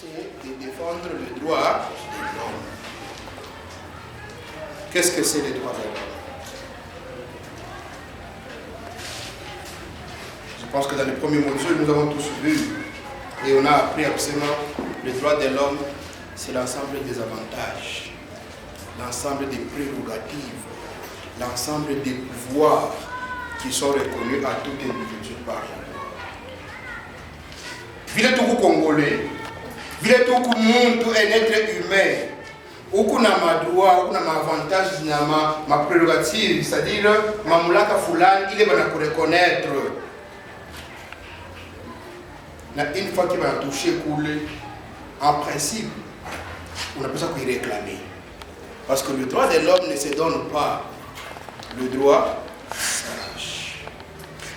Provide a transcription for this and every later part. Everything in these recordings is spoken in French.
c'est de défendre le droit de l'homme. Qu'est-ce que c'est les droits de l'homme? Je pense que dans les premiers modules, nous avons tous vu et on a appris absolument le droit de l'homme, c'est l'ensemble des avantages, l'ensemble des prérogatives, l'ensemble des pouvoirs qui sont reconnus à tout individu par la loi. Vile tuku Congolais, vile tuku muntu un être humain, uku na madroit, uku na avantages, na ma prérogative, c'est-à-dire mamulaka fulani ile bana reconnaître. Une fois qu'il va toucher coulé, en principe, on a besoin qu'il réclamer. Parce que le droit de l'homme ne se donne pas. Le droit s'arrache.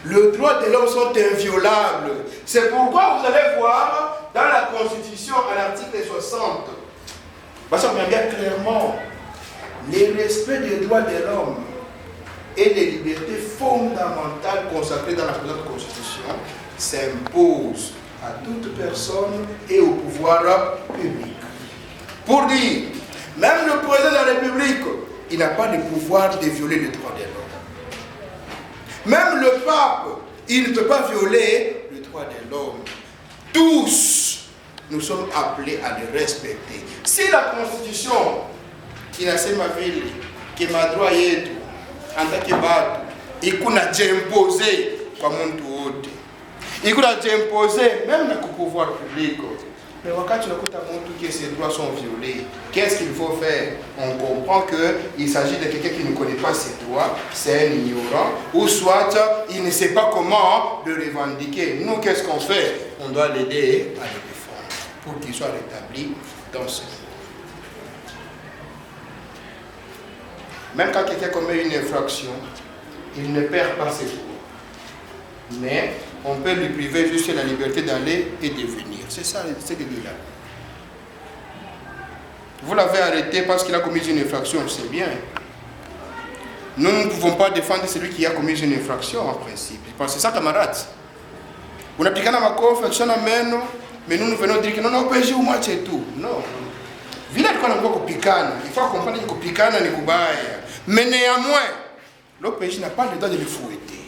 Les droits de l'homme sont inviolables. C'est pourquoi vous allez voir dans la Constitution, à l'article 60, parce qu'on bien clairement, le respect des droits de l'homme et des libertés fondamentales consacrées dans la présente Constitution s'imposent à toute personne et au pouvoir public. Pour dire, même le président de la République, il n'a pas le pouvoir de violer les droits de l'homme. Même le pape, il ne peut pas violer les droits de l'homme. Tous, nous sommes appelés à les respecter. Si la Constitution, qui n'a pas ville, qui m'a droit en tant que bateau, il a imposé comme un tout. Il a imposé même le pouvoir public. Mais quand tu écoutes à mon que ses droits sont violés, qu'est-ce qu'il faut faire? On comprend qu'il s'agit de quelqu'un qui ne connaît pas ses droits, c'est un ignorant, ou soit il ne sait pas comment le revendiquer. Nous, qu'est-ce qu'on fait? On doit l'aider à le défendre pour qu'il soit rétabli dans ce monde. Même quand quelqu'un commet une infraction, il ne perd pas ses droits. Mais on peut lui priver juste la liberté d'aller et de venir. C'est ça, c'est de là. Vous l'avez arrêté parce qu'il a commis une infraction, c'est bien. Nous ne pouvons pas défendre celui qui a commis une infraction en principe. C'est ça, camarade. Vous n'appliquez pas ma confiance, mais nous venons dire que non, on peut jouer au match et tout. Non. Il faut comprendre que Pikana n'est pas. Mais néanmoins, l'OPJ n'a pas le droit de le fouetter.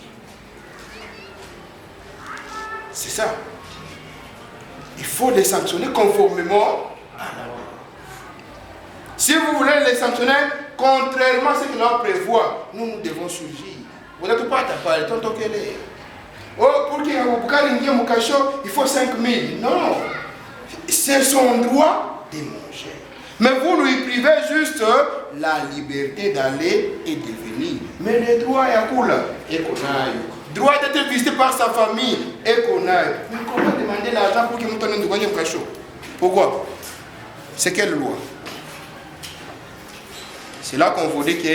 C'est ça. Il faut les sanctionner conformément à la loi. Si vous voulez les sanctionner contrairement à ce que la loi prévoit, nous devons surgir. Vous n'êtes pas à la tonton qu'elle est. Oh, pour qu'il y ait un cachot, il faut 5 000. Non. C'est son droit de manger. Mais vous lui privez juste la liberté d'aller et de venir. Mais les droits, il y a quoi là? Et qu'on aille. Droit d'être visité par sa famille et qu'on aille. Mais comment demander l'argent pour qu'il me donne un cachot? Pourquoi? C'est quelle loi? C'est là qu'on vous dit que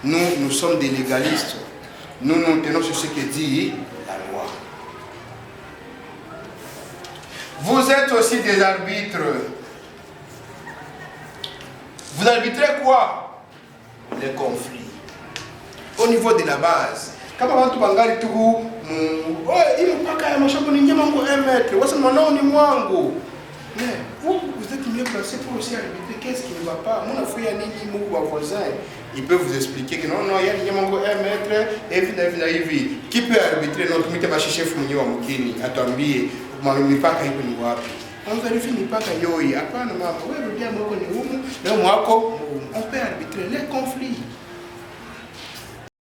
nous sommes des légalistes. Nous nous tenons sur ce que dit la loi. Vous êtes aussi des arbitres. Vous arbitrez quoi? Les conflits. Au niveau de la base. Quand on va tout bangali tout, il ne pas qu'à machin pour n'y mango 1 mètre. Mais vous êtes mieux placé pour aussi arbitrer. Qu'est-ce qui ne va pas? Mon frère ni mon voisin, il peut vous expliquer que non, il y a mango 1 mètre et puis qui peut arbitrer notre mythe va chercher Founio à Mokini, à Tambi, on vérifie ni pas qu'il y a pas de on peut arbitrer les conflits.